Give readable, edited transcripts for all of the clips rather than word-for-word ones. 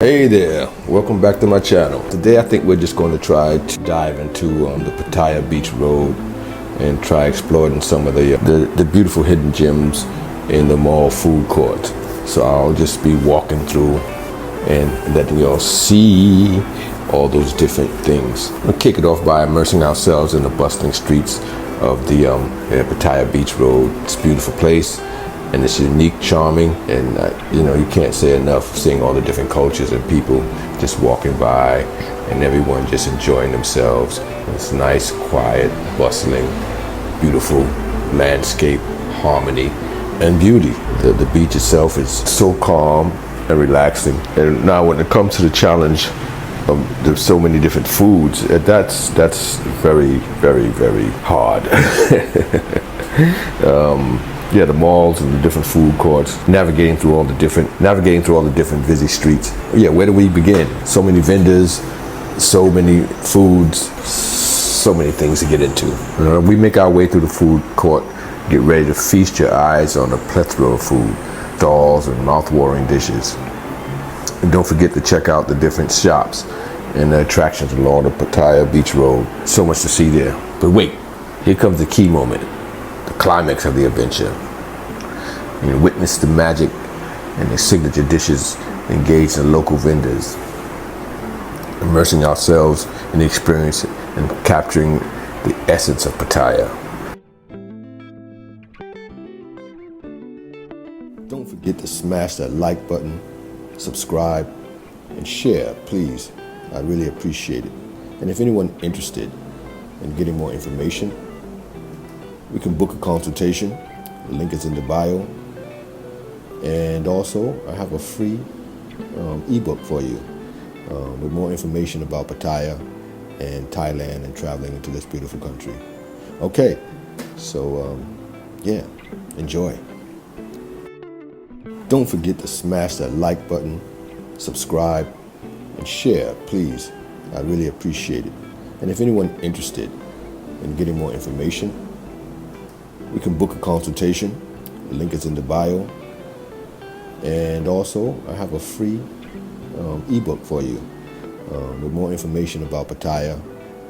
Hey there, welcome back to my channel. Today I think we're just going to try to dive into the Pattaya Beach Road and try exploring some of the beautiful hidden gems in the mall food court. So I'll just be walking through and letting y'all see all those different things. We'll kick it off by immersing ourselves in the bustling streets of the Pattaya Beach Road. It's a beautiful place. And it's unique, charming, and you can't say enough seeing all the different cultures and people just walking by and everyone just enjoying themselves. It's nice, quiet, bustling, beautiful landscape, harmony, and beauty. The beach itself is so calm and relaxing. And now when it comes to the challenge, there's so many different foods. That's very, very, very hard. The malls and the different food courts, navigating through all the different busy streets. Yeah, where do we begin? So many vendors, so many foods, so many things to get into. We make our way through the food court, get ready to feast your eyes on a plethora of food, stalls and mouth-watering dishes. And don't forget to check out the different shops and the attractions along the Pattaya Beach Road. So much to see there. But wait, here comes the key moment. The climax of the adventure. And witness the magic and the signature dishes, engage in local vendors, immersing ourselves in the experience and capturing the essence of Pattaya. Don't forget to smash that like button, subscribe, and share, please. I really appreciate it. And if anyone interested in getting more information, we can book a consultation. The link is in the bio. And also, I have a free ebook for you with more information about Pattaya and Thailand and traveling into this beautiful country. Okay, so enjoy. Don't forget to smash that like button, subscribe, and share, please. I really appreciate it. And if anyone interested in getting more information, we can book a consultation. The link is in the bio. And also, I have a free ebook for you with more information about Pattaya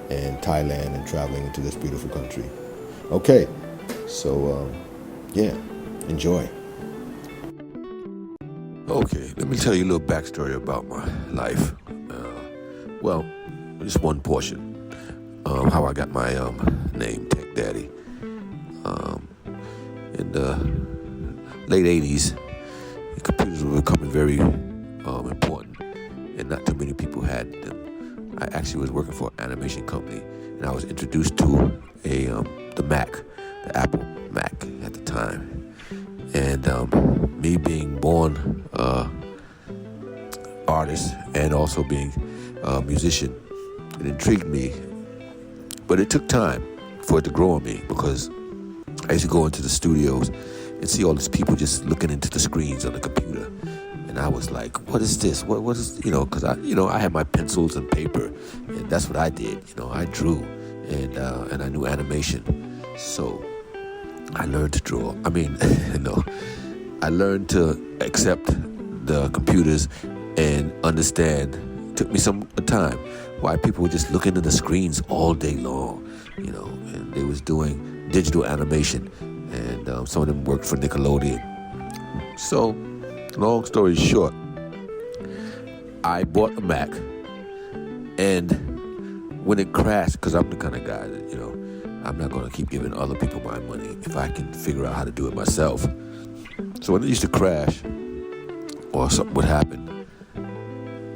and Thailand and traveling into this beautiful country. Okay, so enjoy. Okay, let me tell you a little backstory about my life. Just one portion. How I got my name, Tech Daddy. In the late 80s, computers were becoming very important, and not too many people had them. I actually was working for an animation company, and I was introduced to the Mac, the Apple Mac at the time. And me being born artist and also being a musician, it intrigued me, but it took time for it to grow on me, because I used to go into the studios and see all these people just looking into the screens on the computer. And I was like, what is this? What is, because I had my pencils and paper, and that's what I did. I drew, and I knew animation. So I learned to draw. I learned to accept the computers and understand. It took me some time why people were just looking at the screens all day long, and they was doing digital animation. And some of them worked for Nickelodeon. So, long story short, I bought a Mac, and when it crashed, because I'm the kind of guy that, I'm not going to keep giving other people my money if I can figure out how to do it myself. So when it used to crash, or something would happen,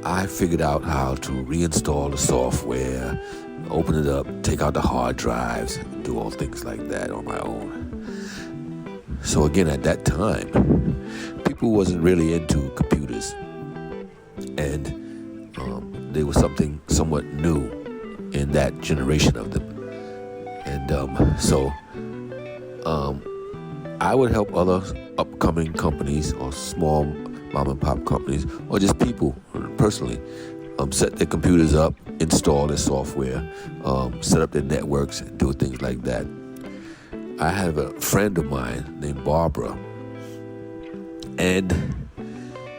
I figured out how to reinstall the software, open it up, take out the hard drives, do all things like that on my own. So again, at that time, people wasn't really into computers, and there was something somewhat new in that generation of them. And so I would help other upcoming companies or small mom and pop companies, or just people personally, set their computers up, install their software, set up their networks, and do things like that. I have a friend of mine named Barbara, and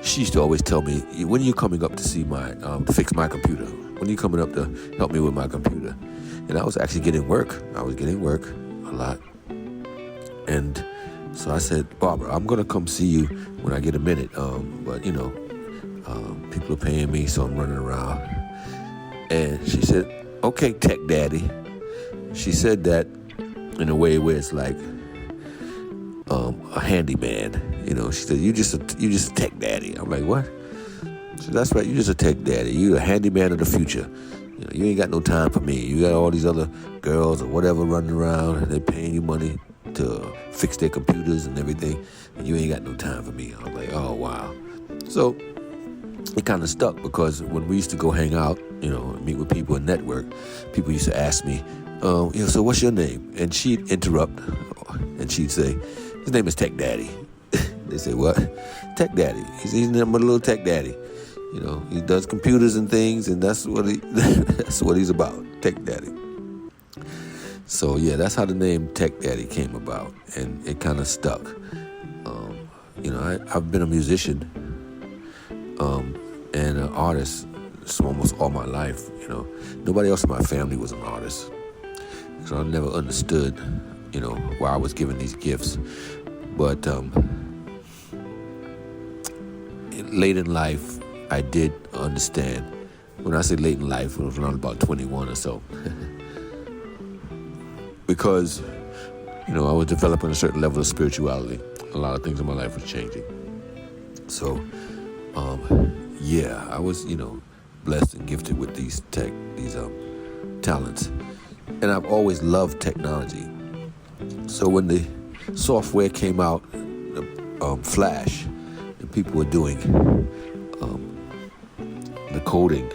she used to always tell me, when are you coming up to see to fix my computer? When are you coming up to help me with my computer? And I was actually getting work. I was getting work a lot. And so I said, Barbara, I'm going to come see you when I get a minute. But, people are paying me, so I'm running around. And she said, okay, tech daddy. She said that in a way where it's like a handyman. She said, you just a tech daddy. I'm like, what? She said, that's right, you just a tech daddy. You a handyman of the future. You ain't got no time for me. You got all these other girls or whatever running around, and they're paying you money to fix their computers and everything, and you ain't got no time for me. I'm like, oh, wow. So it kind of stuck, because when we used to go hang out, meet with people and network, people used to ask me, so what's your name? And she'd interrupt, and she'd say, his name is Tech Daddy. They say, what? Tech Daddy. He's my little Tech Daddy. He does computers and things, and that's what he's about, Tech Daddy. So yeah, that's how the name Tech Daddy came about, and it kind of stuck. I've been a musician and an artist almost all my life. Nobody else in my family was an artist, so I never understood, why I was given these gifts. But late in life, I did understand. When I say late in life, it was around about 21 or so. Because, I was developing a certain level of spirituality. A lot of things in my life was changing. So, I was, blessed and gifted with these talents. And I've always loved technology. So when the software came out, Flash, and people were doing the coding,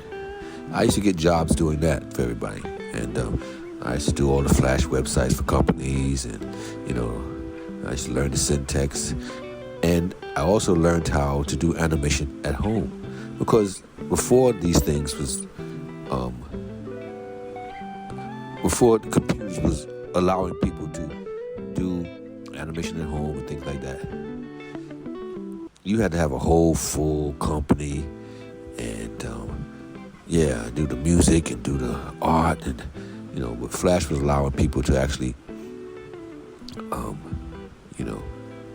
I used to get jobs doing that for everybody. And I used to do all the Flash websites for companies, and I used to learn the syntax. And I also learned how to do animation at home, because before these things was, before the computers was allowing people to do animation at home and things like that, you had to have a whole full company and do the music and do the art, and but Flash was allowing people to actually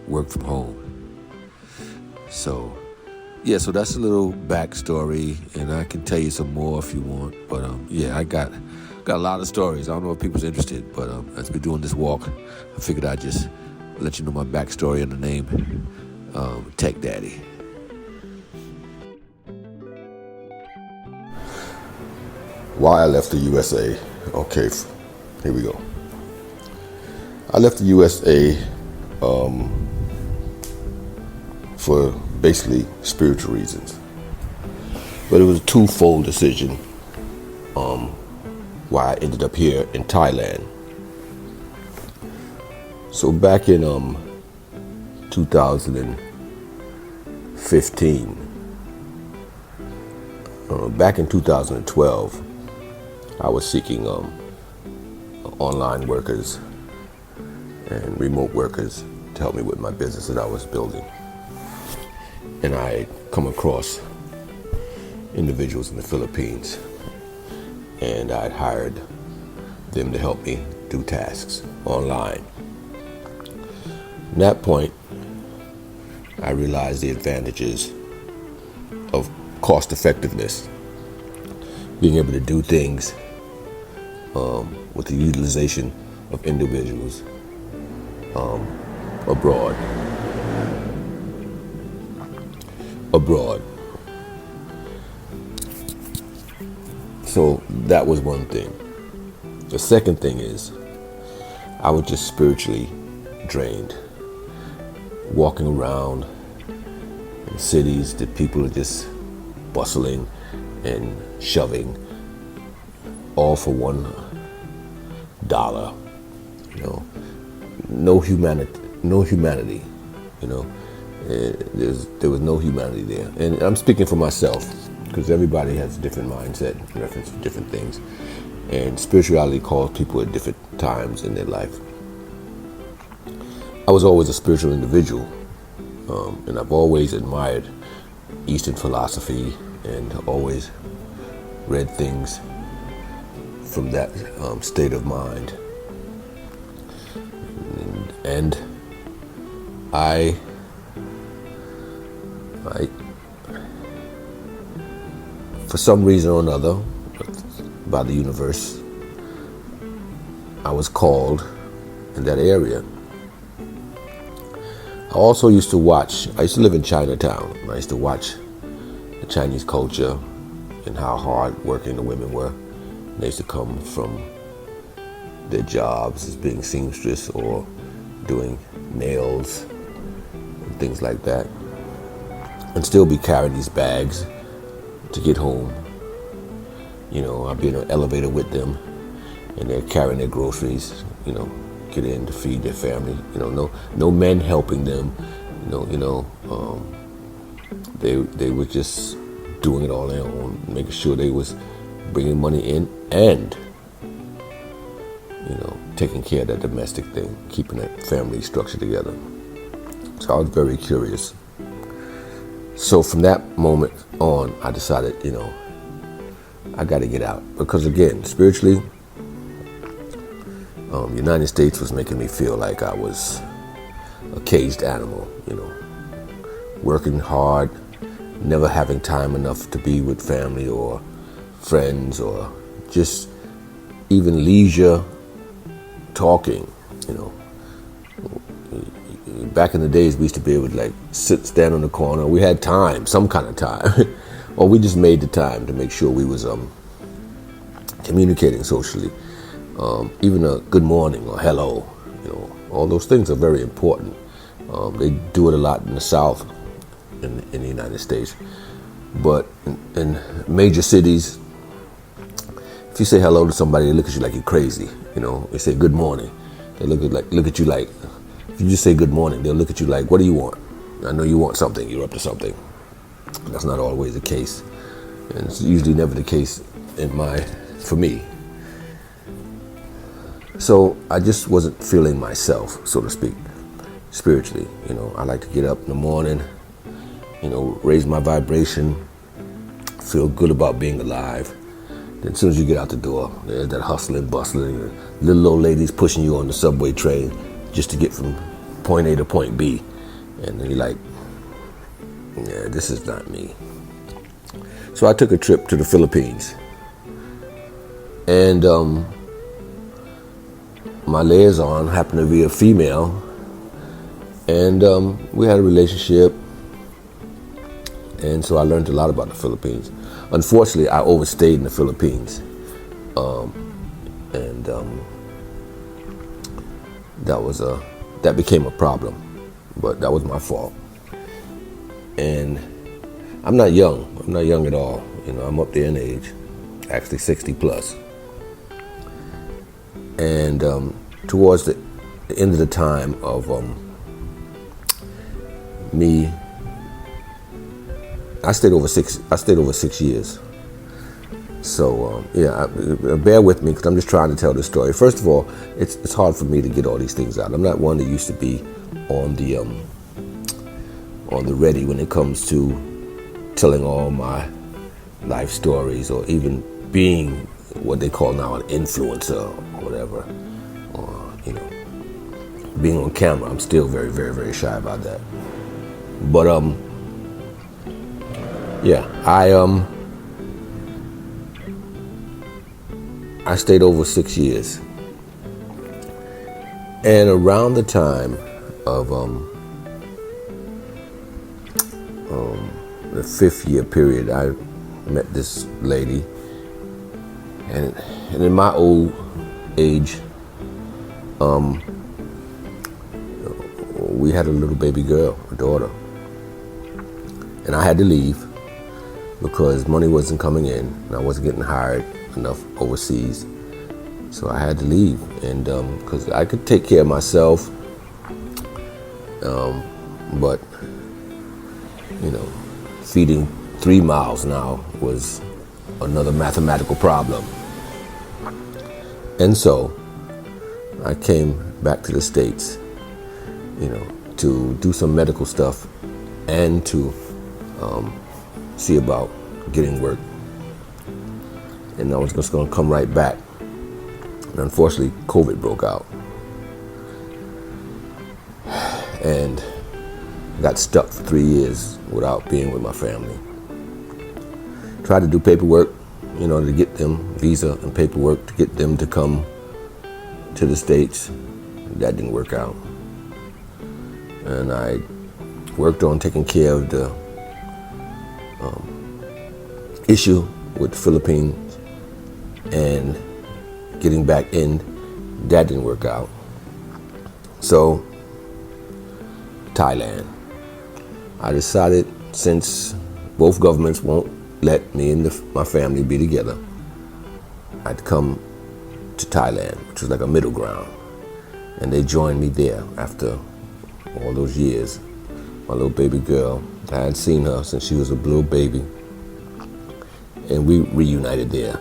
work from home. So that's a little backstory, and I can tell you some more if you want. But I got a lot of stories. I don't know if people's interested, but as we're doing this walk, I figured I'd just let you know my backstory and the name, Tech Daddy. Why I left the USA. Okay, here we go. I left the USA for basically spiritual reasons. But it was a twofold decision why I ended up here in Thailand. So back in 2015, back in 2012, I was seeking online workers and remote workers to help me with my business that I was building. And I had come across individuals in the Philippines, and I'd hired them to help me do tasks online. At that point, I realized the advantages of cost effectiveness, being able to do things with the utilization of individuals abroad. So that was one thing. The second thing is, I was just spiritually drained. Walking around in cities that people are just bustling and shoving, all for $1. No humanity. There was no humanity there. And I'm speaking for myself, because everybody has a different mindset in reference to different things. And spirituality calls people at different times in their life. I was always a spiritual individual, and I've always admired Eastern philosophy and always read things from that state of mind. And I for some reason or another, by the universe, I was called in that area. I also used to live in Chinatown. I used to watch the Chinese culture and how hard working the women were. They used to come from their jobs as being seamstress or doing nails and things like that, and still be carrying these bags to get home. I'd be in an elevator with them, and they're carrying their groceries, get in to feed their family. No men helping them. They were just doing it all on their own, making sure they was bringing money in and taking care of that domestic thing, keeping that family structure together. So I was very curious. So from that moment on, I decided, I got to get out, because again, spiritually, United States was making me feel like I was a caged animal, working hard, never having time enough to be with family or friends or just even leisure talking. Back in the days, we used to be able to stand on the corner. We had time, some kind of time, or we just made the time to make sure we was communicating socially. Even a good morning or hello, all those things are very important. They do it a lot in the South, in the United States, but in major cities, if you say hello to somebody, they look at you like you're crazy. They say good morning, they look at you like. If you just say good morning, they'll look at you like, what do you want? I know you want something. You're up to something. That's not always the case, and it's usually never the case for me. So I just wasn't feeling myself, so to speak, spiritually. I like to get up in the morning, raise my vibration, feel good about being alive. Then as soon as you get out the door, there's that hustling, bustling, little old ladies pushing you on the subway train just to get from point A to point B. And then you're like, yeah, this is not me. So I took a trip to the Philippines. And my liaison happened to be a female. And we had a relationship. And so I learned a lot about the Philippines. Unfortunately, I overstayed in the Philippines. That became a problem, but that was my fault. And I'm not young at all. I'm up there in age, actually 60 plus. And towards the end of the time of me, I stayed over 6 years. So bear with me, because I'm just trying to tell this story. First of all, it's hard for me to get all these things out. I'm not one that used to be on the ready when it comes to telling all my life stories, or even being what they call now an influencer or whatever, or being on camera. I'm still very, very, very shy about that. But I stayed over 6 years, and around the time of the 5th year period, I met this lady, and in my old age, we had a little baby girl, a daughter, and I had to leave because money wasn't coming in, and I wasn't getting hired enough overseas, so I had to leave. And because I could take care of myself, but feeding 3 miles now was another mathematical problem. And so I came back to the States, to do some medical stuff and to see about getting work. And I was just going to come right back. And unfortunately, COVID broke out. And got stuck for 3 years without being with my family. Tried to do paperwork, to get them visa and paperwork to get them to come to the States. That didn't work out. And I worked on taking care of the issue with the Philippines and getting back in. That didn't work out. So, Thailand. I decided, since both governments won't let me and my family be together, I'd come to Thailand, which was like a middle ground. And they joined me there after all those years. My little baby girl, I hadn't seen her since she was a little baby. And we reunited there.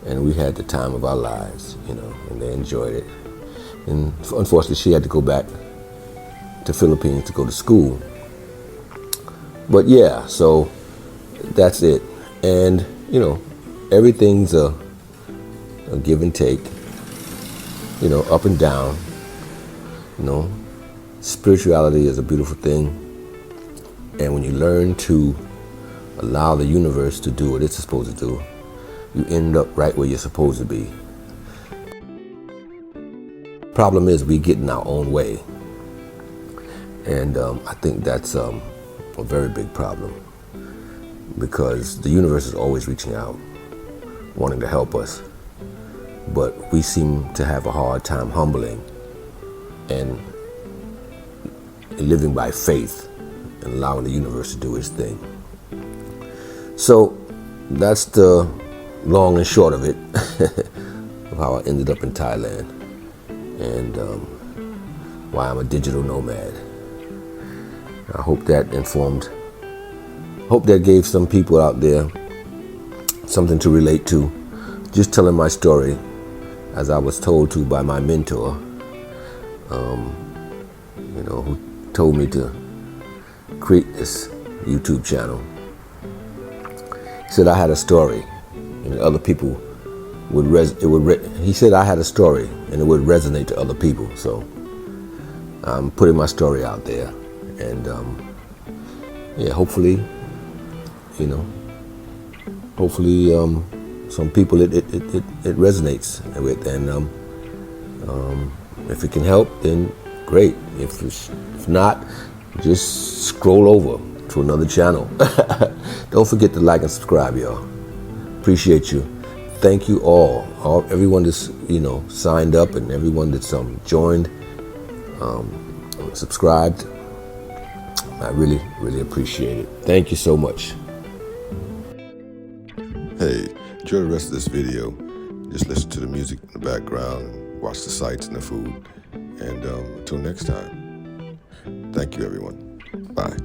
And we had the time of our lives, and they enjoyed it. And unfortunately, she had to go back to Philippines to go to school. But yeah, so that's it. And, everything's a give and take, up and down. Spirituality is a beautiful thing. And when you learn to allow the universe to do what it's supposed to do, you end up right where you're supposed to be. Problem is, we get in our own way. And I think that's a very big problem, because the universe is always reaching out, wanting to help us. But we seem to have a hard time humbling and living by faith and allowing the universe to do its thing. So that's the long and short of it, of how I ended up in Thailand and why I'm a digital nomad. I hope that gave some people out there something to relate to. Just telling my story as I was told to by my mentor, who told me to create this YouTube channel. He said I had a story, and other people he said I had a story, and it would resonate to other people. So I'm putting my story out there, and hopefully, some people it resonates with, and if it can help, then great. If not, just scroll over to another channel. Don't forget to like and subscribe, y'all. Appreciate you. Thank you all everyone that's signed up, and everyone that's joined, subscribed. I really, really appreciate it. Thank you so much. Hey, enjoy the rest of this video. Just listen to the music in the background, watch the sights and the food. And until next time, thank you, everyone. Bye.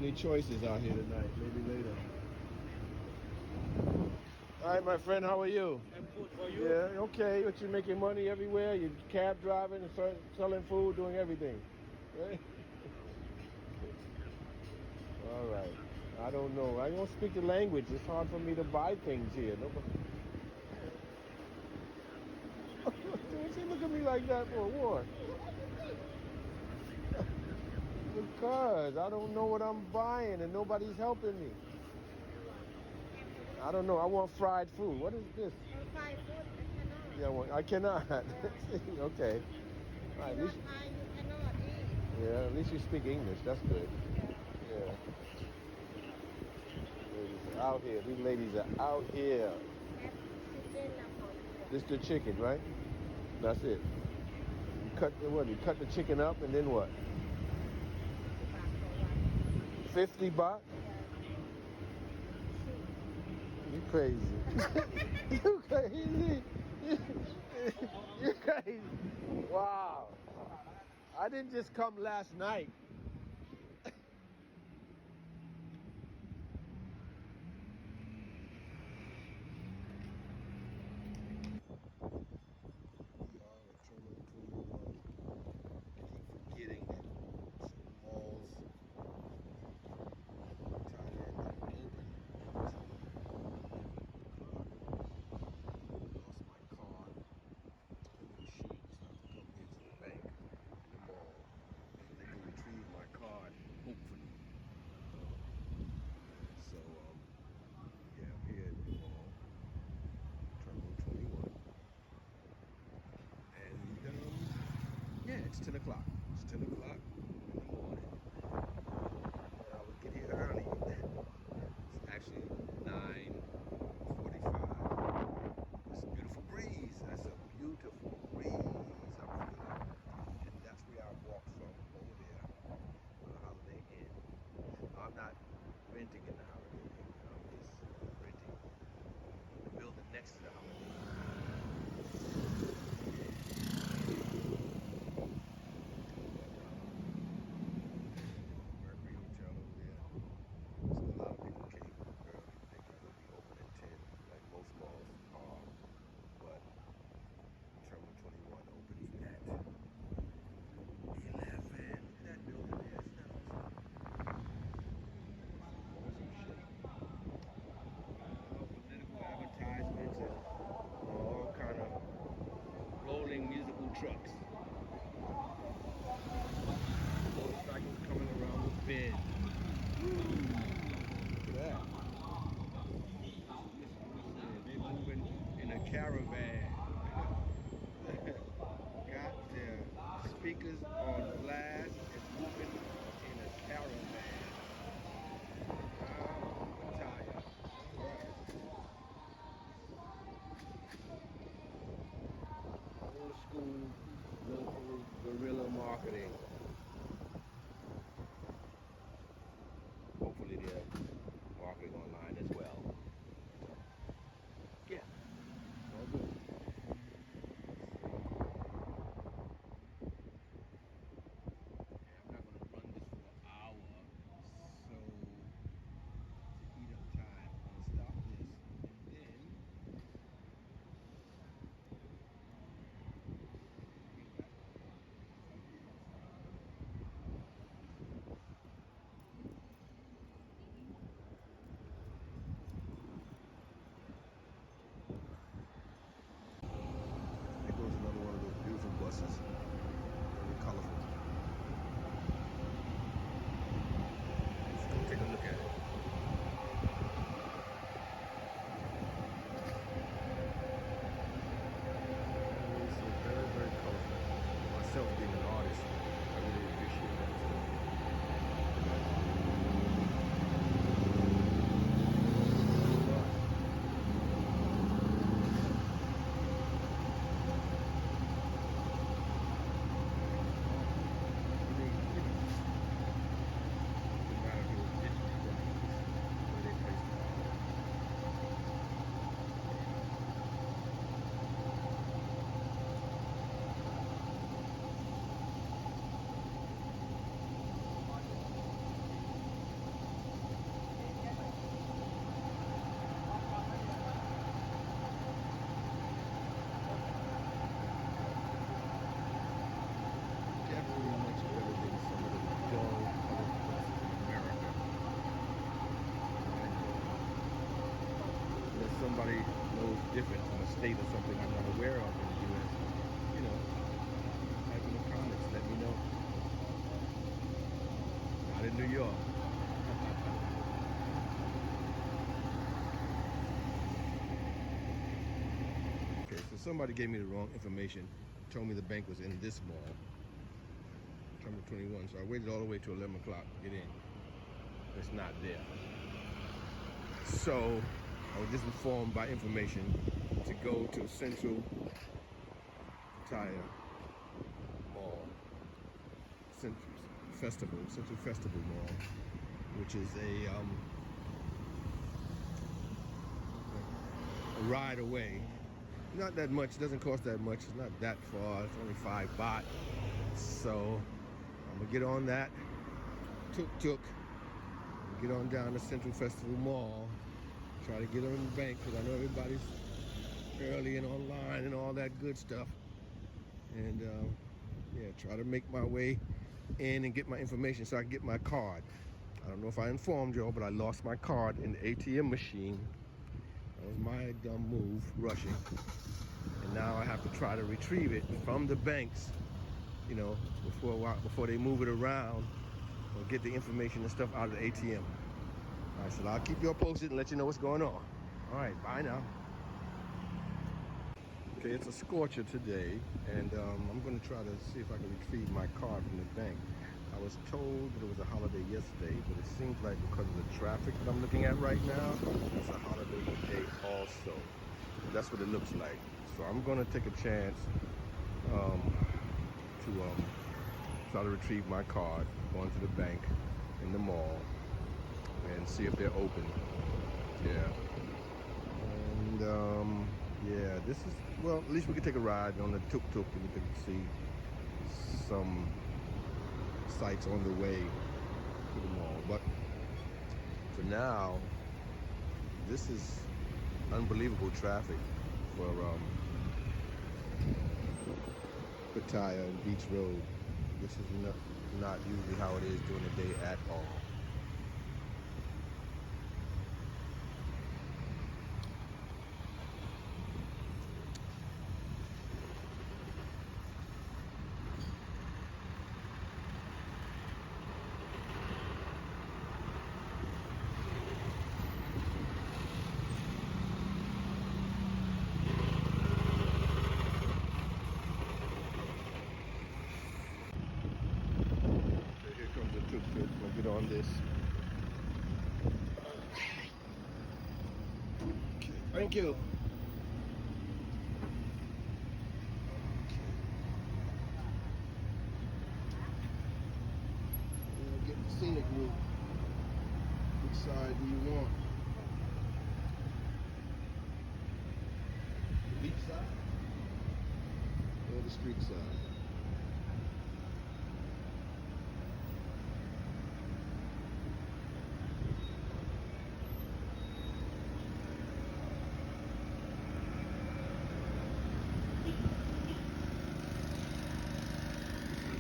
many choices out here tonight. Maybe later. All right, my friend, how are you? I'm good for you. Yeah, okay. But you're making money everywhere. You're cab driving, selling food, doing everything. Right? All right. I don't know. I don't speak the language. It's hard for me to buy things here. Nobody. Don't you look at me like that for what? Because I don't know what I'm buying and nobody's helping me. I don't know. I want fried food. What is this? Fried food, I cannot. Yeah, I cannot. Okay. All right, at least, You cannot eat. yeah, at least you speak English. That's good. Yeah. Ladies are out here. These ladies are out here. This the chicken, right? That's it. You cut what? You cut the chicken up and then what? 50 baht? You crazy. You crazy. You crazy. Wow. I didn't just come last night. Forgetting that malls, Thailand not open. Lost my card in the machine, so I have to come here to the bank in the mall so they can retrieve my card, hopefully. So, yeah, I'm here in the mall, Terminal 21. And, yeah, it's 10 o'clock. It's 10 o'clock in the morning. And I would get here early. It's actually 9:45. It's a beautiful breeze. That's a beautiful breeze up here. And that's where I walked from, over there, on the Holiday Inn. I'm not renting in the Holiday Inn. I'm just renting the building next to the Holiday Inn. Mercury Hotel over there. So a lot of people came early thinking it would be open at 10, like most malls are. But Terminal 21 opening at 11. Look at that building there. Isn't that awesome? Awesome shape. Political advertisements and all kind of rolling musical trucks. Motorcycles coming around with bends. Look at that. They moving in a caravan. Got their speakers on blast and moving in a caravan. Tired. Old school local guerrilla marketing. Hopefully they're marketing online as well. Yeah, all good. Yeah, I'm not gonna run this for an hour, so to eat up time, I'm gonna stop this and then get back on. it's different from a state or something I'm not aware of in the U.S., you know, type in the comments, let me know. Not in New York. Okay, so somebody gave me the wrong information. Told me the bank was in this mall, Terminal 21. So I waited all the way till 11 o'clock to get in. It's not there. So I was just informed by information to go to Central Tire Mall, Central Festival Mall, which is a ride away. Not that much, doesn't cost that much, it's not that far, it's only 5 baht. So I'm gonna get on that tuk-tuk, get on down to Central Festival Mall, try to get on the bank, because I know everybody's early and online and all that good stuff. And yeah, try to make my way in and get my information so I can get my card. I don't know if I informed y'all, but I lost my card in the ATM machine. That was my dumb move, rushing. And now I have to try to retrieve it from the banks, you know, before they move it around or get the information and stuff out of the ATM. All right, so I'll keep you all posted and let you know what's going on. All right, bye now. Okay, it's a scorcher today, and I'm going to try to see if I can retrieve my card from the bank. I was told that it was a holiday yesterday, but it seems like because of the traffic that I'm looking at right now, it's a holiday today also. That's what it looks like. So I'm going to take a chance to try to retrieve my card, go into the bank in the mall, and see if they're open. Yeah. And yeah, this is, well, at least we can take a ride on the tuk-tuk and we can see some sights on the way to the mall. But for now, this is unbelievable traffic for Pattaya and Beach Road. This is not usually how it is during the day at all. We'll get on this. Okay, thank you. We'll get the scenic route. Which side do you want? The beach side or the street side?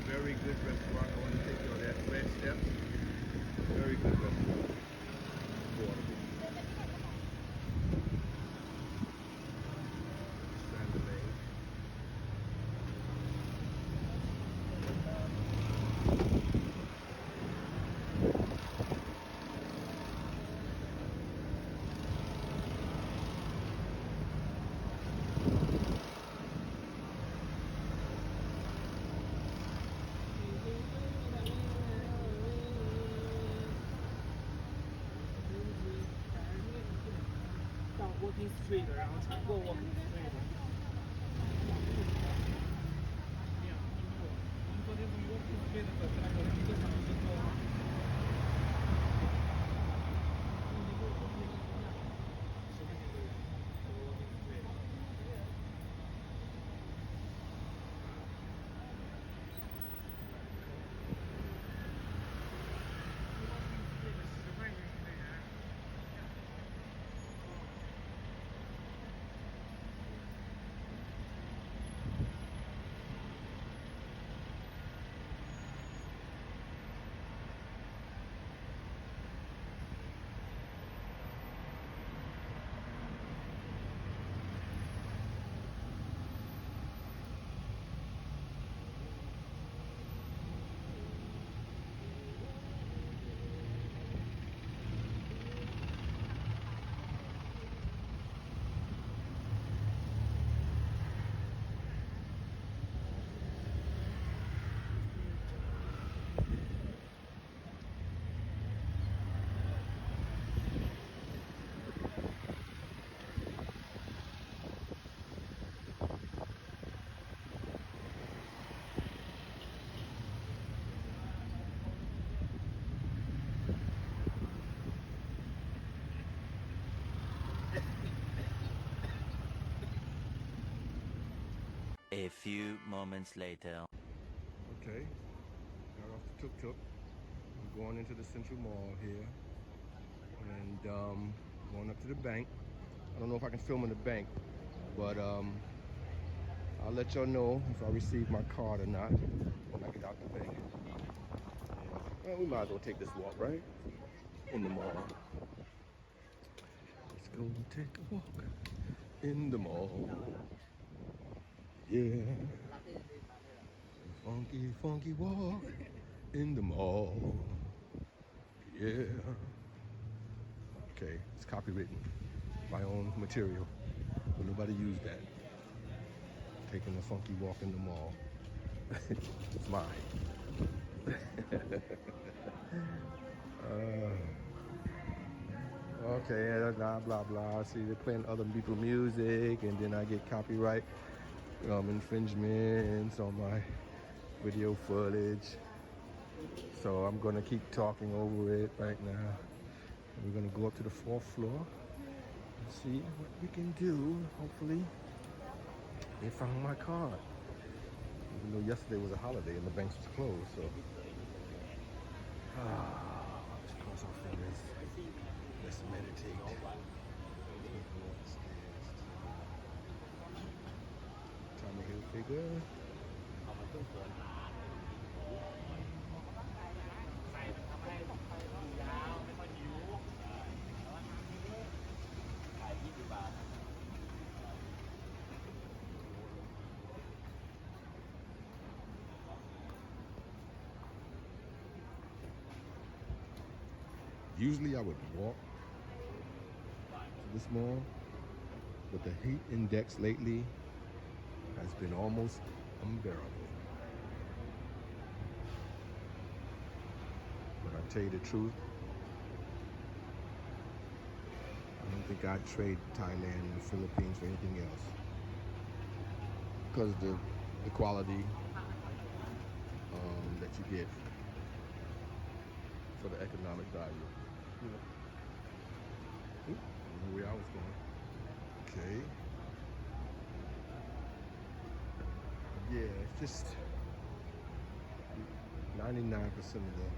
Very good restaurant. I want to take you on that red steps. Very good restaurant. Affordable. Strand Lane. Walking Street，然后穿过 Walking Street。我们昨天从 Walking Street 走出来，有一个小时多。A few moments later. Okay, got off the tuk-tuk. I'm going into the Central Mall here. And going up to the bank. I don't know if I can film in the bank, but I'll let y'all know if I receive my card or not when I get out the bank. And, well, we might as well take this walk, right? In the mall. Let's go take a walk in the mall. Yeah. Funky, funky walk in the mall. Yeah. Okay, it's copywritten. My own material. But nobody used that. Taking a funky walk in the mall. It's mine. Okay, blah, blah, blah. See, they're playing other people's music, and then I get copyright infringements on my video footage. So I'm gonna keep talking over it right now. We're gonna go up to the 4th floor and see what we can do. Hopefully, they found my card. Even though yesterday was a holiday and the banks was closed, so. Let's cross our fingers. Let's meditate. Tommy Hilfiger. Usually I would walk to this mall, but the heat index lately has been almost unbearable. But I tell you the truth, I don't think I'd trade Thailand and the Philippines for anything else. Because the quality that you get for the economic value. You know. Oop, I don't know where I was going. Okay. Yeah, it's just 99% of the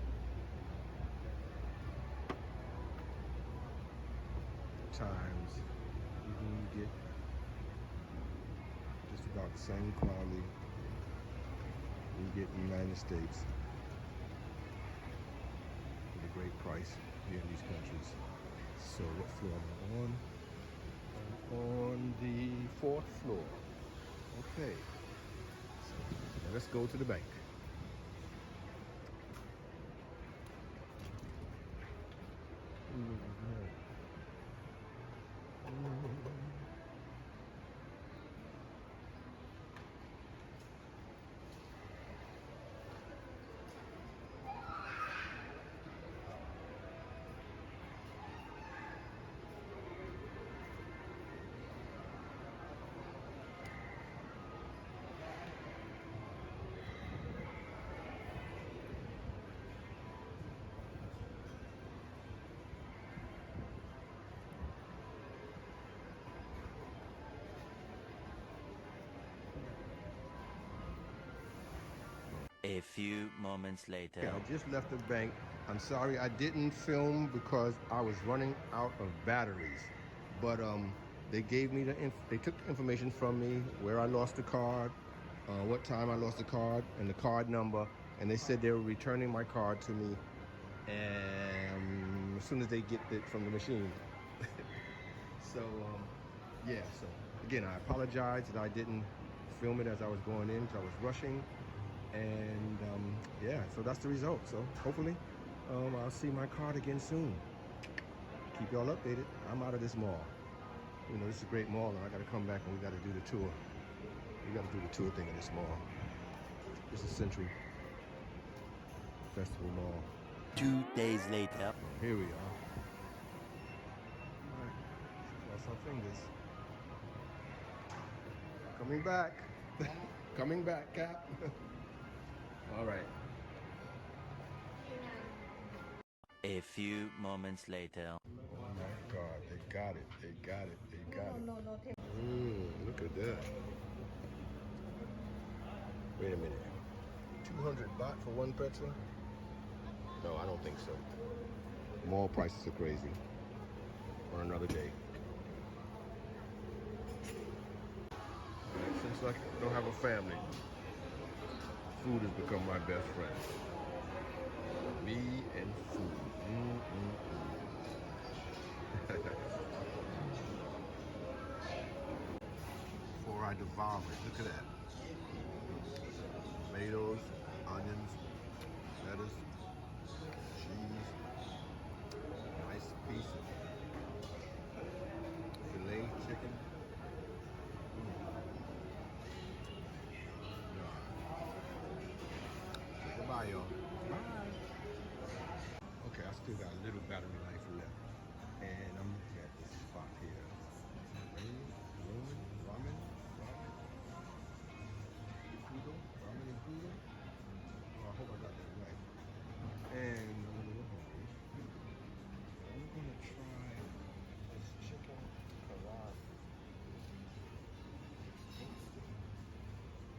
times you can get just about the same quality you get in the United States at a great price here in these countries. So what floor am I on? I'm on the 4th floor. Okay. So now let's go to the bank. A few moments later. Yeah, I just left the bank. I'm sorry I didn't film because I was running out of batteries. But they gave me they took the information from me, where I lost the card, what time I lost the card, and the card number. And they said they were returning my card to me as soon as they get it from the machine. So yeah, so again, I apologize that I didn't film it as I was going in because I was rushing. And yeah, so that's the result. So hopefully I'll see my card again soon. Keep y'all updated. I'm out of this mall. You know, this is a great mall, and I got to come back and we got to do the tour. We got to do the tour thing in this mall. This is Central Festival Mall. 2 days later. Here we are. All right, cross our fingers. Coming back. Coming back, Cap. All right. A few moments later. Oh my God, they got it. They got it. They got it. Look at that. Wait a minute. 200 baht for one pretzel? No, I don't think so. Mall prices are crazy. On another day. Since I don't have a family, food has become my best friend. Me and food. Before I devour it, look at that. Tomatoes, onions, lettuce, cheese, nice piece of filet chicken. Say goodbye, y'all. Bye. Okay, I still got a little battery life left. And I'm looking at this spot here. Ramen. Ramen and poodle. Oh, I hope I got that right. And I'm a little hungry. I'm gonna try this chicken kebab.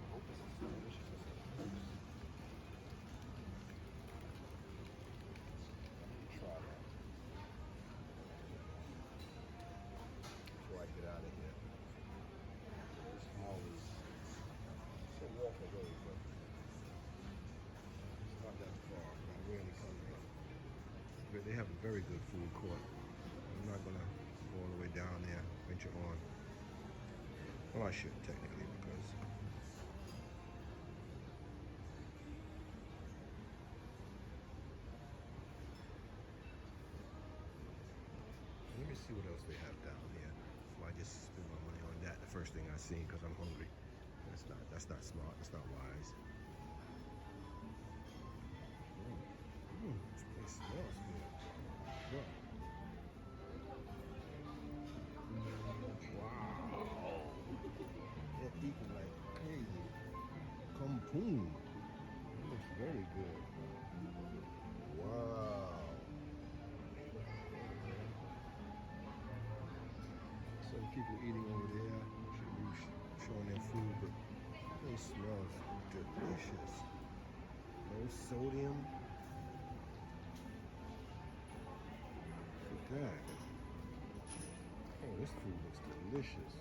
I hope it's as delicious as it looks. Try that before I get out of here. This mall is a walk away, but it's not that far. I rarely come here. But they have a very good food court. I'm not gonna go all the way down there, venture on. Well, I should technically because let me see what else they have down here. So I just spend my money on that. The first thing I see because I'm hungry. That's not smart. That's not wise. This place smells good. Wow. They're eating like crazy. Kampoon. It looks very good. Wow. Some people eating over there should be showing their food, but it smells delicious. No sodium. Look at that. Oh, this food looks delicious.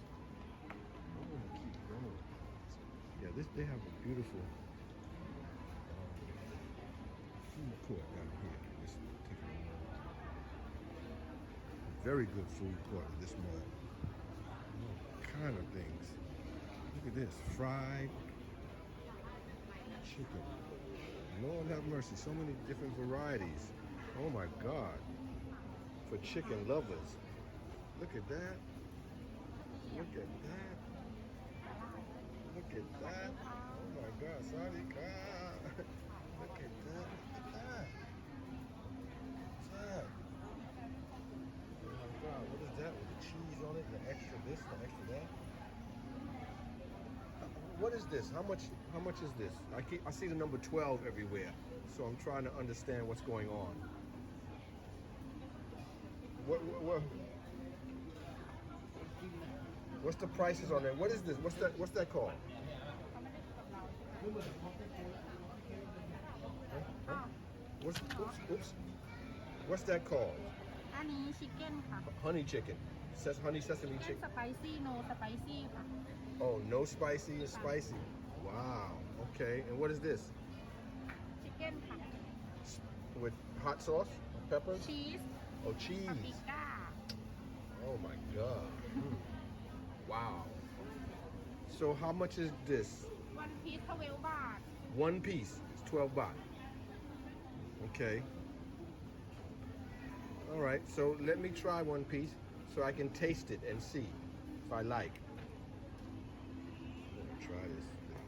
I'm gonna keep going. Yeah, they have a beautiful food court down here. This particular mall. Very good food court in this mall. All kind of things. Look at this, fried chicken. Lord have mercy, so many different varieties. Oh my God. For chicken lovers. Look at that. Look at that. Look at that. Oh my God, Sadika. Look at that. Look at that. What's that? Oh my God, what is that with the cheese on it? The extra this, the extra that? What is this? How much is this? I see the number 12 everywhere. So I'm trying to understand what's going on. What's the prices on there? What is this? What's that called? Huh? Oops. What's that called? อันนี้ชิคเก้นค่ะ Honey chicken. Says honey sesame เป็น chicken. สไปซี่โนสไปซี่ค่ะ Oh, no spicy and spicy. Wow. Okay. And what is this? ชิคเก้นค่ะ With hot sauce, peppers. ชีส Oh, ปาปริ cheese. ก้า Oh my God. Wow. So how much is this? วันพีช12 บาท One piece. It's 12 baht. Okay. All right. So let me try one piece so I can taste it and see if I like. Let me try this thing.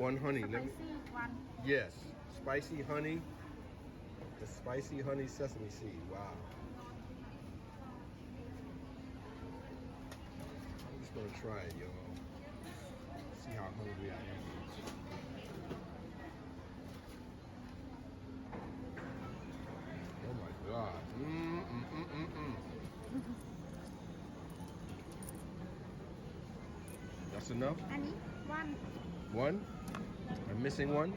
One honey. สไป Let me. ซี่วัน Yes, spicy honey. The spicy honey sesame seed. Wow. I'm just gonna try it, y'all. See how hungry I am That's enough? อันนี้วัน One? I'm missing one?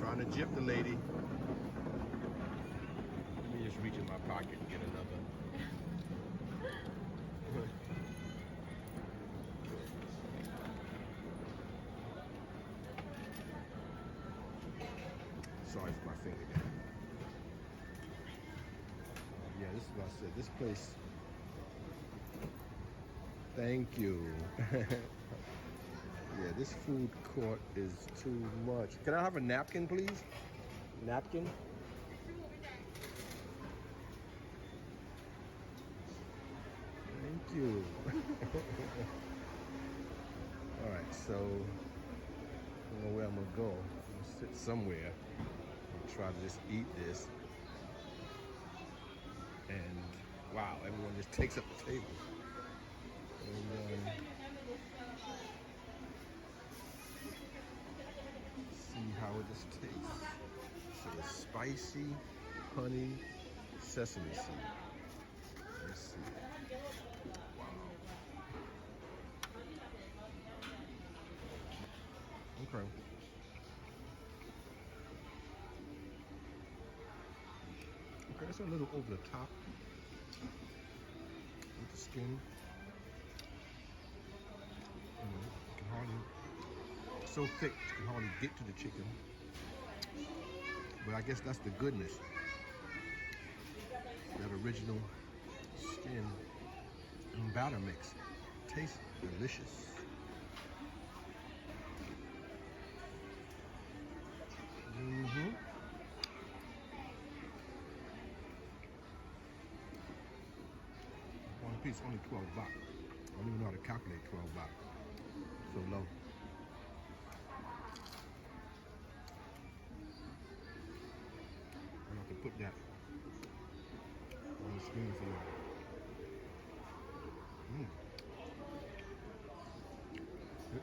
Trying to jip the lady. Let me just reach in my pocket and get another. Sorry for my finger there. Yeah, this is what I said. This place. Thank you. Yeah, this food court is too much. Can I have a napkin, please? Napkin? Thank you. All right, so I don't know where I'm gonna go. I'm gonna sit somewhere and try to just eat this. And wow, everyone just takes up the table. And, see how it just tastes. So it's spicy honey sesame seed. Let's see. Wow. Okay. Okay, it's a little over the top with the skin. You can hardly, it's so thick, you can hardly get to the chicken. But I guess that's the goodness. That original skin and batter mix tastes delicious. One piece only 12 baht. I don't even know how to calculate 12 baht. So low. I'm gonna have to put that on the screen for you.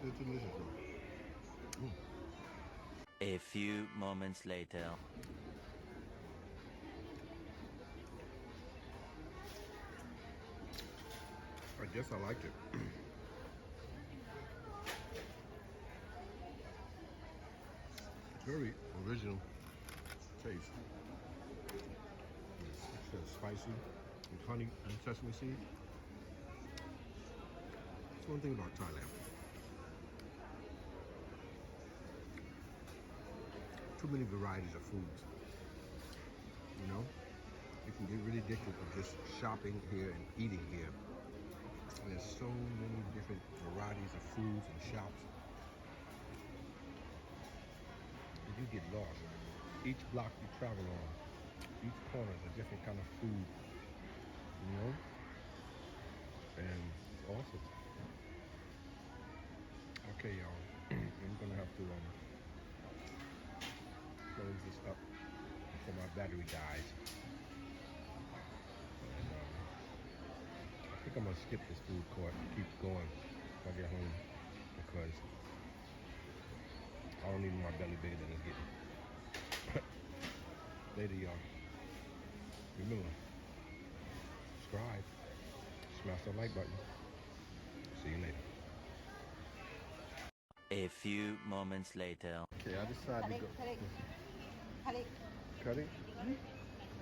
It's delicious though. A few moments later. I guess I liked it. It's very original taste. It's spicy with honey and sesame seed. That's one thing about Thailand. Too many varieties of foods. You know? You can get really addicted to just shopping here and eating here. There's so many different varieties of foods and shops. And you get lost. Each block you travel on, each corner is a different kind of food. You know? And it's awesome. Okay, y'all. I'm gonna have to close this up before my battery dies. And, I think I'm gonna skip this food court and keep going when I get home because I don't need my belly bigger than it's getting. Later, y'all. Remember, subscribe, smash that like button. See you later. A few moments later. Okay, I decided to go. Cut Cut it?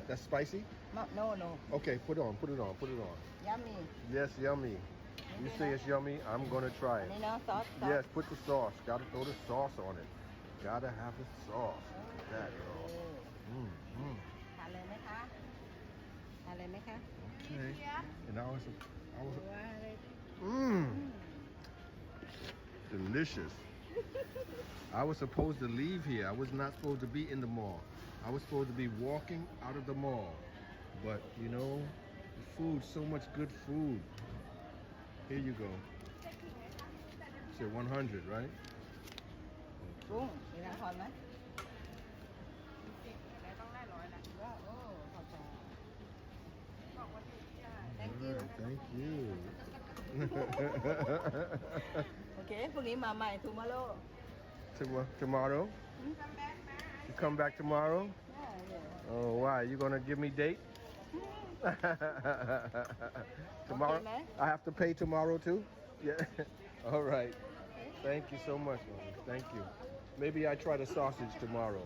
That's spicy? No. Okay, put it on. Yummy. Yes, yummy. You say it's yummy, I'm gonna try it. Sauce. Yes, put the sauce. Gotta throw the sauce on it. Gotta have the sauce. That girl. ทานเลยไหมคะทานเลยไหมคะ Okay. And I was delicious. I was supposed to leave here. I was not supposed to be in the mall. I was supposed to be walking out of the mall. But you know, the food, so much good food. Here you go. You said 100, right? กุ้งมีน้ำทอนไหม แล้วต้องได้100ละ โอ้ขอบคุณ บอกว่าถูกใจ thank you Thank you. โอเคพรุ่งนี้มาใหม่ tomorrow Tomorrow? You come back tomorrow? Oh, why? You gonna give me date? Tomorrow, Okay, man. I have to pay tomorrow too? Yeah. All right. Thank you so much, man. Thank you. Maybe I try the sausage tomorrow.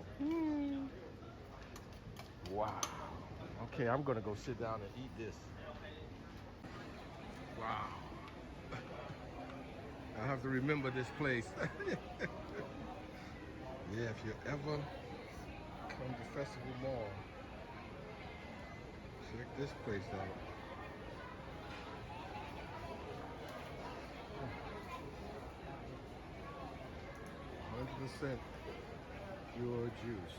Wow. Okay, I'm gonna go sit down and eat this. Wow. I have to remember this place. Yeah, if you ever come to Festival Mall, check this place out. 100% pure juice.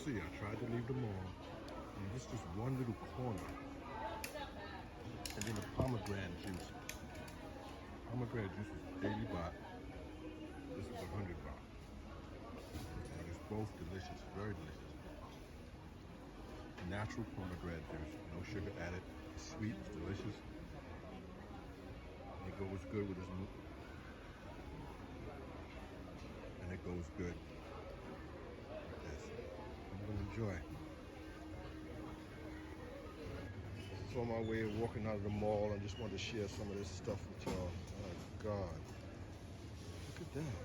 See, I tried to leave the mall, and this just one little corner. And then the pomegranate juice. Pomegranate juice was 80 baht. This is 100 baht. And it's both delicious, very delicious. Natural pomegranate juice, no sugar added. It's sweet, it's delicious. And it goes good with this meat. And it goes good with this. I'm gonna enjoy. This is on my way of walking out of the mall. I just wanted to share some of this stuff with y'all. Oh God. Look at that.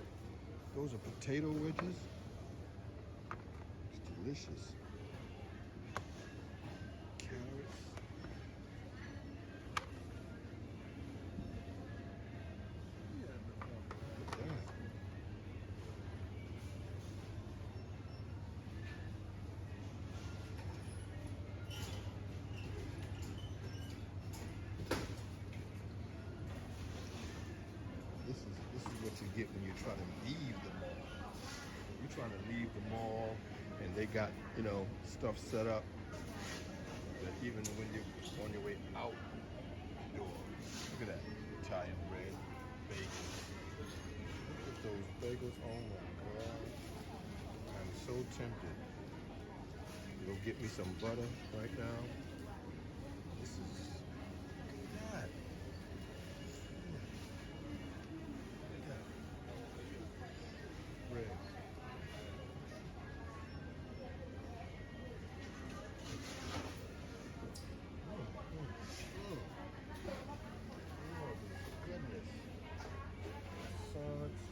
Those are potato wedges. It's delicious. Carrots. Look at that. This is what you get when you're trying to leave the mall. You're trying to leave the mall and they got, you know, stuff set up that even when you're on your way out the door. Look at that. Italian bread, bacon. Look at those bagels. Oh my God. I'm so tempted. Go get me some butter right now. This is, look at that. Bread. Oh, goodness. Salads.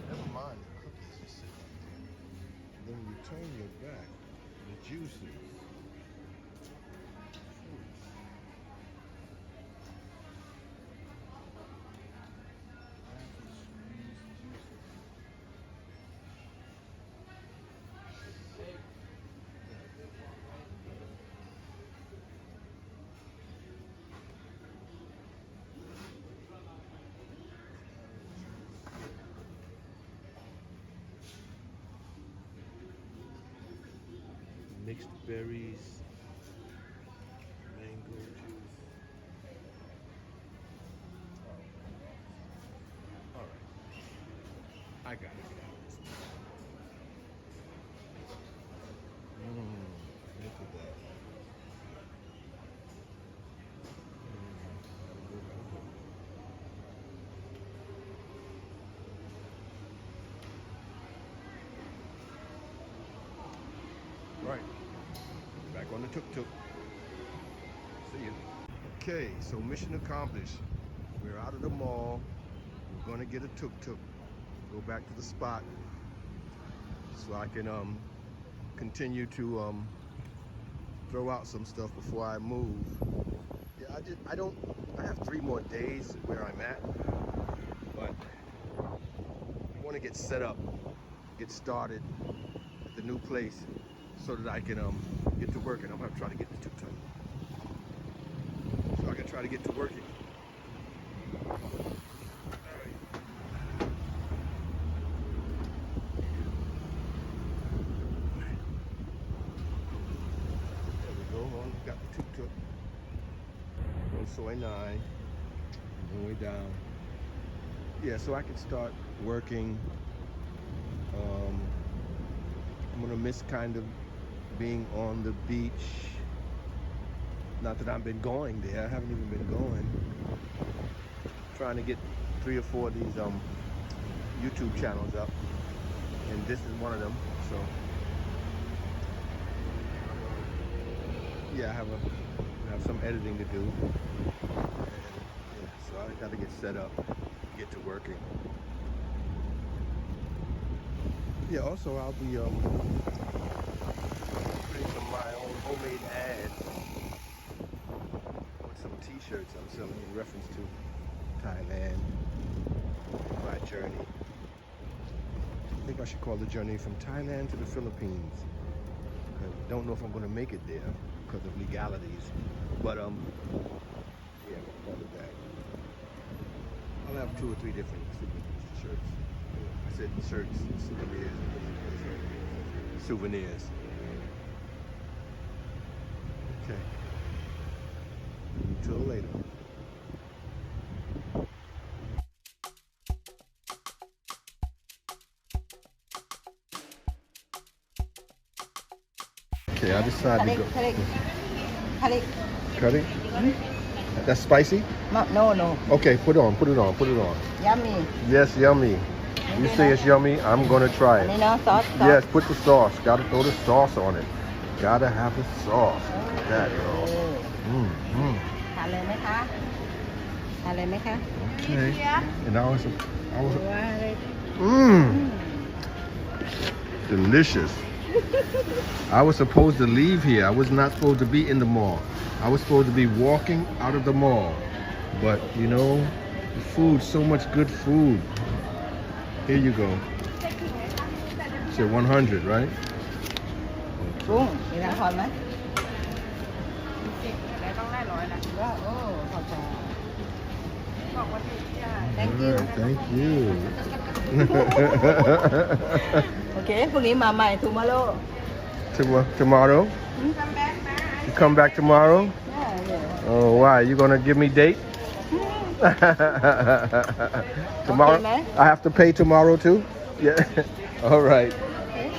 Never mind the cookies just sit up there. And then when you turn your back, the juices. Mixed berries, mango juice. All right, I gotta get out of this. Look at that. Right. Back on the tuk-tuk. See you. Okay, so mission accomplished. We're out of the mall. We're gonna get a tuk-tuk. Go back to the spot so I can continue to throw out some stuff before I move. Yeah, I have 3 more days where I'm at, but I want to get set up, get started at the new place so that I can get to work, and I'm gonna try to get the tuk-tuk. So I can try to get to working. Got the tuk-tuk on Soy 9, on the way down. yeah, so I can start working. I'm gonna miss kind of being on the beach. Not that I've been going there. I haven't even been going. Trying to get 3 or 4 of these YouTube channels up, and this is one of them. So yeah, I have some editing to do. And, yeah, so I got to get set up, get to working. Yeah, also I'll be putting some of my own homemade ads with some t-shirts I'm selling in reference to Thailand, my journey. I think I should call the journey from Thailand to the Philippines. I don't know if I'm going to make it there because of legalities, but yeah, we'll call it that. I'll have 2 or 3 different shirts. I said shirts, souvenirs. Okay. Until later. Okay, I decided to go. Kalik. Cut it? That's spicy? No. Okay, put it on. Yummy. Yes, yummy. You say it's yummy, I'm gonna try it. Sauce. Yes, put the sauce. Gotta throw the sauce on it. Gotta have the sauce. Look at that, y'all. ทานเลยไหมคะทานเลยไหมคะ Okay. And I was delicious. I was supposed to leave here. I was not supposed to be in the mall. I was supposed to be walking out of the mall. But you know, the food, so much good food. Here you go. Said 100, right? กุ้งมีน้ำพรไหม แต่ต้องได้100ละ ว่าโอ้ขอบใจ บอกว่าอยู่ที่อะไร thank you Thank you. okay พรุ่งนี้มาใหม่ tomorrow Tomorrow? You come back tomorrow? yeah Oh, why? You gonna give me date? Tomorrow? Okay, man. I have to pay tomorrow too? Yeah. All right.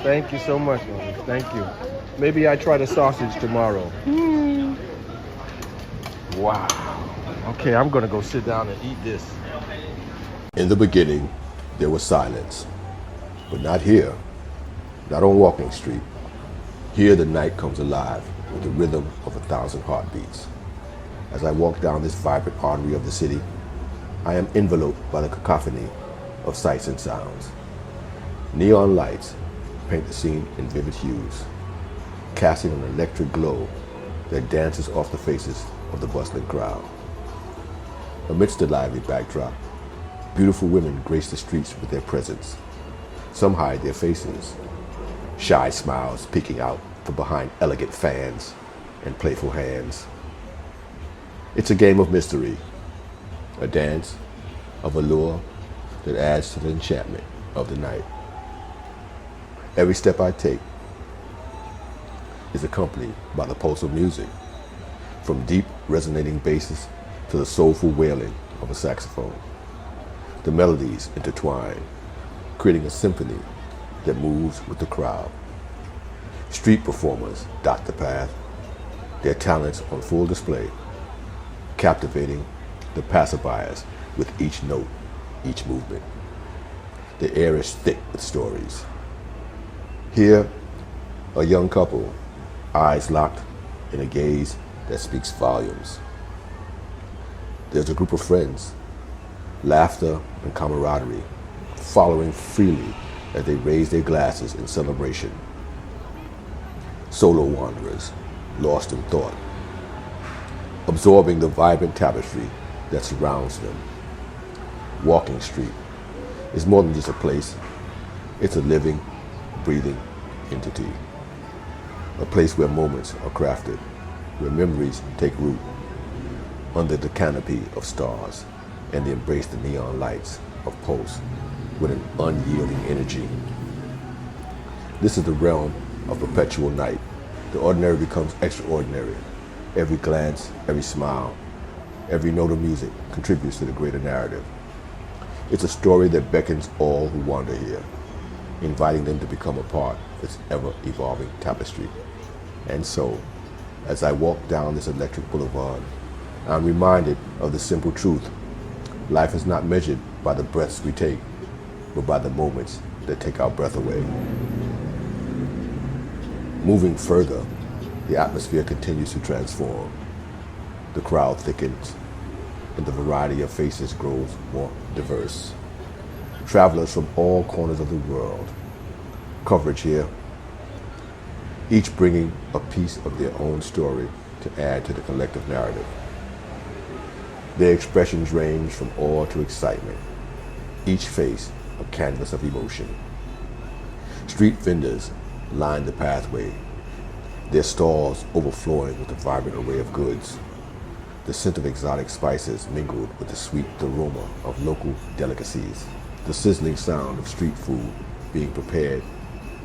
Thank you so much, Mom. Thank you. Maybe I try the sausage tomorrow. Wow. Okay, I'm gonna go sit down and eat this. In the beginning, there was silence, but not here, not on Walking Street. Here the night comes alive with the rhythm of 1,000 heartbeats. As I walk down this vibrant artery of the city, I am enveloped by the cacophony of sights and sounds. Neon lights paint the scene in vivid hues, casting an electric glow that dances off the faces of the bustling crowd. Amidst the lively backdrop, beautiful women grace the streets with their presence. Some hide their faces, shy smiles peeking out from behind elegant fans and playful hands. It's a game of mystery, a dance of allure that adds to the enchantment of the night. Every step I take is accompanied by the pulse of music, from deep resonating basses to the soulful wailing of a saxophone. The melodies intertwine, creating a symphony that moves with the crowd. Street performers dot the path, their talents on full display, captivating the passerbyers with each note, each movement. The air is thick with stories. Here, a young couple, eyes locked in a gaze that speaks volumes. There's a group of friends, laughter and camaraderie, following freely as they raise their glasses in celebration. Solo wanderers, lost in thought, absorbing the vibrant tapestry that surrounds them. Walking Street is more than just a place. It's a living, breathing entity. A place where moments are crafted, where memories take root under the canopy of stars, and they embrace the neon lights of pulse with an unyielding energy. This is the realm of perpetual night. The ordinary becomes extraordinary. Every glance, every smile, every note of music contributes to the greater narrative. It's a story that beckons all who wander here, inviting them to become a part of its ever-evolving tapestry. And so, as I walk down this electric boulevard, I'm reminded of the simple truth. Life is not measured by the breaths we take, but by the moments that take our breath away. Moving further, the atmosphere continues to transform. The crowd thickens, and the variety of faces grows more diverse. Travelers from all corners of the world. Coverage here, each bringing a piece of their own story to add to the collective narrative. Their expressions range from awe to excitement, each face a canvas of emotion. Street vendors line the pathway, their stalls overflowing with a vibrant array of goods. The scent of exotic spices mingled with the sweet aroma of local delicacies. The sizzling sound of street food being prepared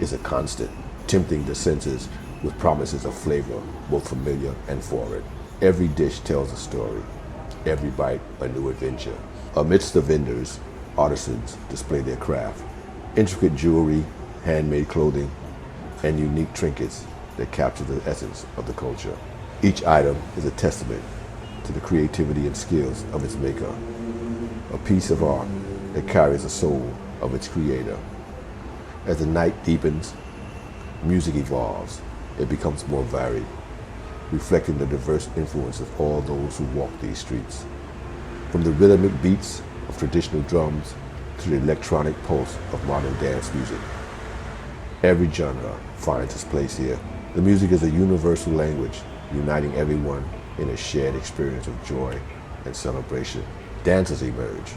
is a constant, tempting the senses with promises of flavor, both familiar and foreign. Every dish tells a story, every bite a new adventure. Amidst the vendors, artisans display their craft, intricate jewelry, handmade clothing, and unique trinkets that capture the essence of the culture. Each item is a testament to the creativity and skills of its maker, a piece of art that carries the soul of its creator. As the night deepens, music evolves. It becomes more varied, reflecting the diverse influence of all those who walk these streets. From the rhythmic beats of traditional drums to the electronic pulse of modern dance music, every genre finds its place here. The music is a universal language, uniting everyone in a shared experience of joy and celebration. Dancers emerge,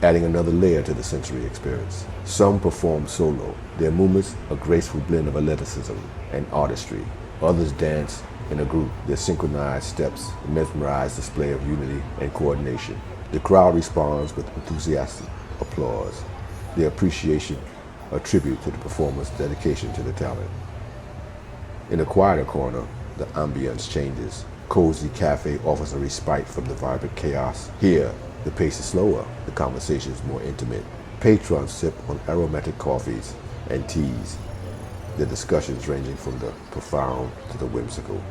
adding another layer to the sensory experience. Some perform solo, their movements a graceful blend of athleticism and artistry. Others dance in a group, their synchronized steps a mesmerized display of unity and coordination. The crowd responds with enthusiastic applause, their appreciation a tribute to the performer's dedication to the talent. In a quieter corner, the ambience changes. Cozy cafe offers a respite from the vibrant chaos. Here, the pace is slower, the conversation is more intimate. Patrons sip on aromatic coffees and teas, their discussions ranging from the profound to the whimsical.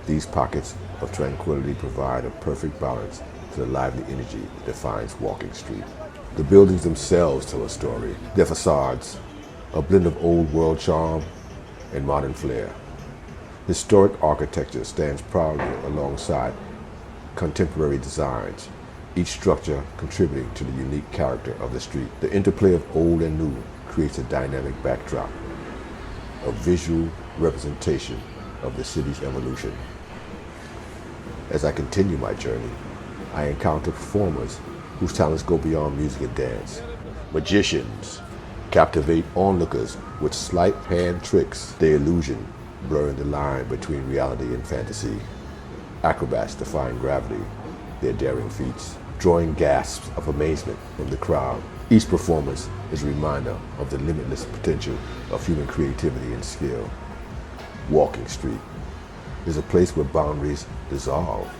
These pockets of tranquility provide a perfect balance to the lively energy that defines Walking Street. The buildings themselves tell a story. Their facades, a blend of old world charm and modern flair. Historic architecture stands proudly alongside contemporary designs, each structure contributing to the unique character of the street. The interplay of old and new creates a dynamic backdrop, a visual representation of the city's evolution. As I continue my journey, I encounter performers whose talents go beyond music and dance. Magicians captivate onlookers with sleight hand tricks, their illusion blurring the line between reality and fantasy. Acrobats defying gravity, their daring feats, drawing gasps of amazement from the crowd. Each performance is a reminder of the limitless potential of human creativity and skill. Walking Street is a place where boundaries dissolve.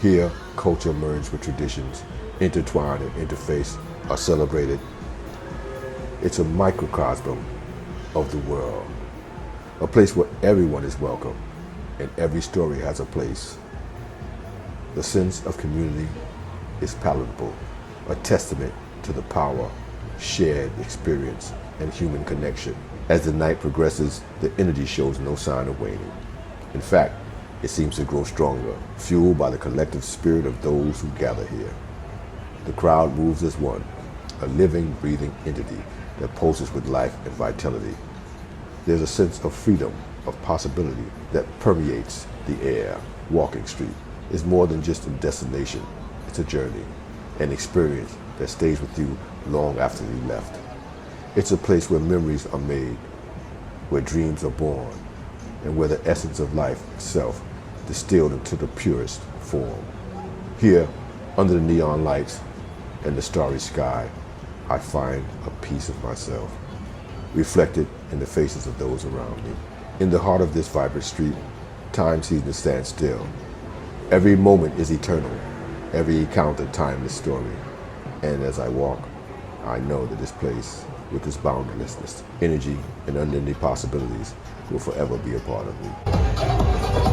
Here, culture merges with traditions, intertwine and interface, are celebrated. It's a microcosm of the world, a place where everyone is welcome and every story has a place. The sense of community is palatable, a testament to the power, shared experience, and human connection. As the night progresses, the energy shows no sign of waning. In fact, it seems to grow stronger, fueled by the collective spirit of those who gather here. The crowd moves as one, a living, breathing entity that pulses with life and vitality. There's a sense of freedom, of possibility that permeates the air. Walking Street is more than just a destination. It's a journey, an experience that stays with you long after you left. It's a place where memories are made, where dreams are born, and where the essence of life itself distilled into the purest form. Here, under the neon lights and the starry sky, I find a piece of myself, reflected in the faces of those around me. In the heart of this vibrant street, time seems to stand still. Every moment is eternal, every encounter timeless story. And as I walk, I know that this place, with this boundlessness, energy, and unending possibilities, will forever be a part of me.